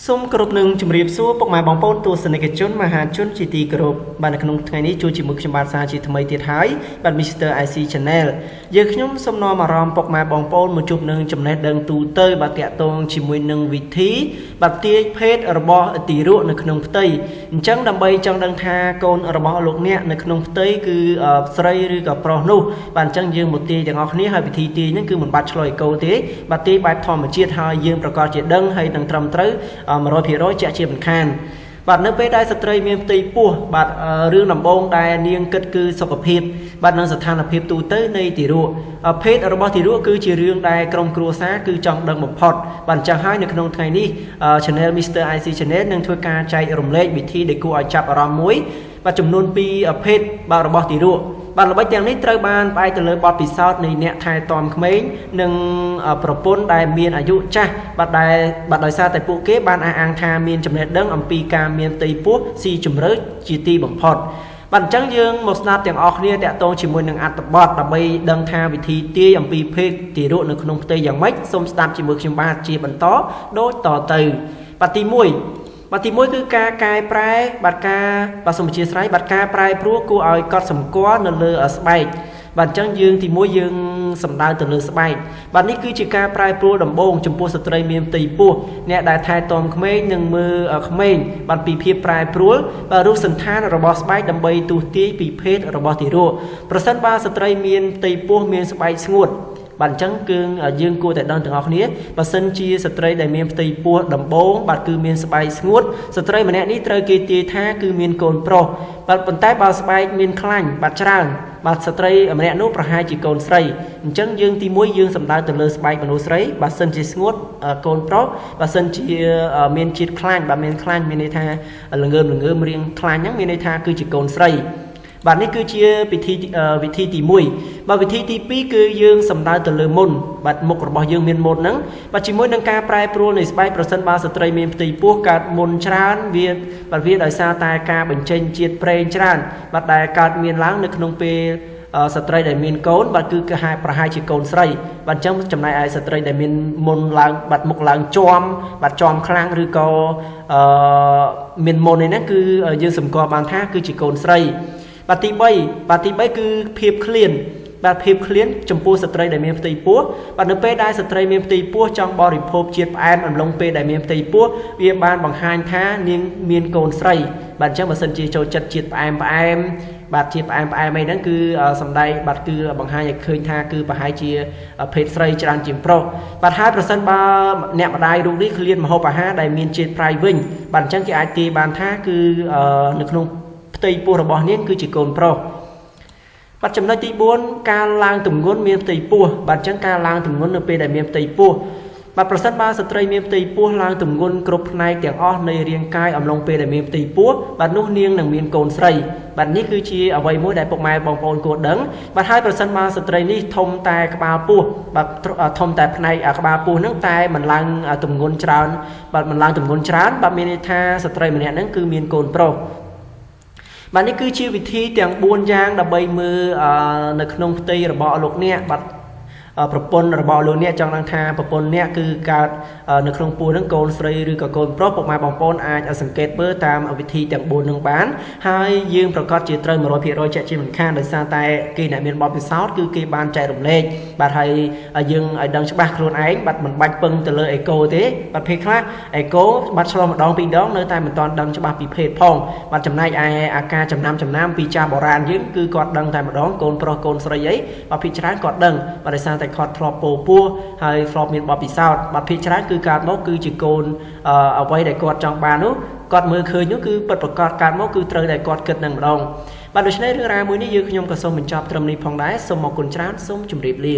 សូមគោរពនឹងជម្រាបសួរពុកម៉ែបងប្អូនទស្សនិកជនមហាជនជាទីគោរពបាទនៅក្នុងថ្ងៃនេះជួបជាមួយខ្ញុំបាទសាជាថ្មីទៀតហើយបាទ Mr. IC Channel យើងខ្ញុំសូមនាំអារម្មណ៍ពុកម៉ែបងប្អូនមកជួបនឹងចំណេះដឹងទូទៅបាទតាក់ទងជាមួយនឹងវិធីបាទទាញភេទរបស់ទារកនៅក្នុងផ្ទៃអញ្ចឹងដើម្បីចង់ដឹងថាកូនរបស់លោកអ្នកនៅក្នុងផ្ទៃគឺស្រីឬក៏ប្រុសនោះបាទអញ្ចឹងយើងមកទាញទាំងអស់គ្នាហើយវិធីទាញហ្នឹងគឺមិនបាច់ឆ្លើយកោទេបាទទាញបែបធម្មជាតិហើយយើងប្រកាសជាដឹងហើយនឹងត្រឹមត្រូវ100% ជាក់ជាមិនខានបាទនៅពេលដែលស្ត្រីមានផ្ទៃពោះបាទរឿងដំបូងដែលនាងគិតគឺសុខភាពបាទនឹងស្ថានភាពទូទៅនៃទារកភេទរបស់ទារកគឺជារឿងដែលក្រុមគ្រួសារគឺចង់ដឹងបំផុតបាទអញ្ចឹងហើយនៅក្នុងថ្ងៃនេះ Channel Mr. IC Channel នឹងធ្វើការចែករំលែកវិធីដែលគួរឲ្យចាប់អារម្មណ៍មួយបាទចំនួន2ភេទបាទរបស់ទារកបាទល្បិចទាំងនេះត្រូវបានផ្អែកទៅលើបទពិសោធន៍នៃអ្នកថែទាំក្មេងនិងប្រពន្ធដែលមានអាយុចាស់បាទដោយសារតែពួកគេបានអះអាងថាមានចំណេះដឹងអំពីការមានផ្ទៃពោះស៊ីជម្រៅជាទីបំផុតបាទអញ្ចឹងយើងមកស្ដាប់ទាំងអស់គ្នាតាក់ទងជាមួយនឹងអត្ថបទដើម្បីដឹងថាវិធីទាយអំពីភេទទារកនៅក្នុងផ្ទៃយ៉ាងម៉េចសូមស្ដាប់ជាមួយខ្ញុំបាទជាបន្តដូចតទៅបាទទី1បាទទី1គឺការកែប្រែបាទសូមអធិស្ឋានបាទការប្រែប្រួលគួរឲ្យកត់សម្គាល់នៅលើស្បែកបាទអញ្ចឹងយើងទី1យើងសំដៅទៅលើស្បែកបាទនេះគឺជាការប្រែប្រួលដំបូងចំពោះស្ត្រីមានផ្ទៃពោះអ្នកដែលថែទាំក្មេងនិងមើលក្មេងបាទពីភាពប្រែប្រួលបាទរូបសន្តានរបស់ស្បែកដើម្បីទស្សន៍ទាយពីភេទរបស់ទារកប្រសិនបើស្ត្រីមានផ្ទៃពោះមានស្បែកស្ងួតបាទអញ្ចឹងគឺយើងគួរតែដឹងទាំងអស់គ្នាបើសិនជាស្ត្រីដែលមានផ្ទៃពោះដំបូងបាទគឺមានស្បែកស្ងួតស្ត្រីម្នាក់នេះត្រូវគេទាយថាគឺមានកូនប្រុសបាទប៉ុន្តែបើស្បែកមានខ្លាញ់បាទច្រើនបាទស្ត្រីម្នាក់នោះប្រហែលជាកូនស្រីអញ្ចឹងយើងទី1យើងសំដៅទៅលើស្បែកមនុស្សស្រីបើសិនជាស្ងួតកូនប្រុសបើសិនជាមានជាតិខ្លាញ់បាទមានខ្លាញ់មានន័យថាល្ងើមរៀងខ្លាញ់ហ្នឹងមានន័យថាគឺជាកូនស្រីបាទនេះគឺជាវិធីទី1បាទវិធីទី2គឺយើងសំដៅទៅលើមុនបាទមុខរបស់យើងមានមុនហ្នឹងបាទជាមួយនឹងការប្រែប្រួលនៃស្បែកប្រសិនបើស្ត្រីមានផ្ទៃពោះកើតមុនច្រើនវាដោយសារតែការបញ្ចេញជាតិប្រេងច្រើនបាទដែលកើតមានឡើងនៅក្នុងពេលស្ត្រីដែលមានកូនបាទគឺប្រហែលជាកូនស្រីបាទអញ្ចឹងចំណែកឯស្ត្រីដែលមានមុនឡើងបាទមុខឡើងជាំបាទជាំខ្លាំងឬក៏មានមុននេះណាគឺយើងសម្គាល់បានថាគឺជាកូនស្រីបាទទី3គឺភាពឃ្លានបាទភាពឃ្លានចំពោះស្ត្រីដែលមានផ្ទៃពោះបាទនៅពេលដែលស្ត្រីមានផ្ទៃពោះចង់បរិភោគជាតិផ្អែមអំឡុងពេលដែលមានផ្ទៃពោះវាបានបង្ហាញថានាងមានកូនស្រីបាទអញ្ចឹងបើសិនជាចូលចិត្តជាតិផ្អែមបាទជាតិផ្អែមអីហ្នឹងគឺសំដែងបាទគឺបង្ហាញឲ្យឃើញថាគឺប្រហែលជាភេទស្រីច្រើនជាងប្រុសបាទហើយប្រសិនបើអ្នកម្ដាយរូបនេះឃ្លានម្ហូបអាហារដែលមានជាតិប្រៃវិញបាទអញ្ចឹងគេអាចទាយបានថាគឺនៅក្នុងផ្ទៃពោះរបស់នាងគឺជាកូនប្រុសបាទចំណុចទី4ការឡើងទម្ងន់មានផ្ទៃពោះបាទអញ្ចឹងការឡើងទម្ងន់នៅពេលដែលមានផ្ទៃពោះបាទប្រសិនបើស្ត្រីមានផ្ទៃពោះឡើងទម្ងន់គ្រប់ផ្នែកទាំងអស់នៃរាងកាយអំឡុងពេលដែលមានផ្ទៃពោះបាទនោះនាងនឹងមានកូនស្រីបាទនេះគឺជាអ្វីមួយដែលពុកម៉ែបងប្អូនគួរដឹងបាទហើយប្រសិនបើស្ត្រីនេះធំតែក្បាលពោះបាទធំតែផ្នែកក្បាលពោះហ្នឹងតែមិនឡើងទម្ងន់ច្រើនបាទមិនឡើងទម្ងន់ច្រើនបាទមានន័យថាស្ត្រីម្នាក់ហ្នឹងគឺមានកូនប្រុសបាទនេះគឺជាវិធីទាំង4យ៉ាងដើម្បីមើលនៅក្នុងផ្ទៃរបស់លោកអ្នកបាទប្រពន្ធរបស់លោកអ្នកចង់ដឹងថាប្រពន្ធអ្នកគឺកើតនៅក្នុងពោះហ្នឹងកូនស្រីឬក៏កូនប្រុសពុកម៉ែបងប្អូនអាចសង្កេតមើលតាមវិធីទាំង4ហ្នឹងបានហើយយើងប្រកាសជាត្រូវ100%ជាក់ជាមិនខានដោយសារតែគេអ្នកមានបទពិសោធន៍គឺគេបានចែករំលែកបាទហើយយើងឲ្យដឹងច្បាស់ខ្លួនឯងបាទមិនបាច់ពឹងទៅលើអេកូទេបាទភេទខ្លះអេកូបាទឆ្លងម្ដងពីរដងនៅតែមិនទាន់ដឹងច្បាស់ពីភេទផងបាទចំណែកឯអាការចំណាំពីចាស់បុរាណយើងគឺគាត់ដឹងតែម្ដងកូនប្រុសកូនស្រីអីបាទភាគច្រើនគាត់ដឹងបាទដោយសារតែគាត់ធ្លាប់ពោះហើយធ្លាប់មានបទពិសោធន៍បាទភាគច្រើនគឺកើតមកគឺជាកូនអ្វីដែលគាត់ចង់បាននោះគាត់មើលឃើញនោះគឺពិតប្រាកដកើតមកគឺត្រូវតែគាត់គិតនឹងម្ដងបាទដូច្នេះរឿងរ៉ាវមួយនេះយើងខ្ញុំក៏សូមបញ្ចប់ត្រឹមនេះផងដែរសូមអរគុណច្រើនសូមជម្រាបលា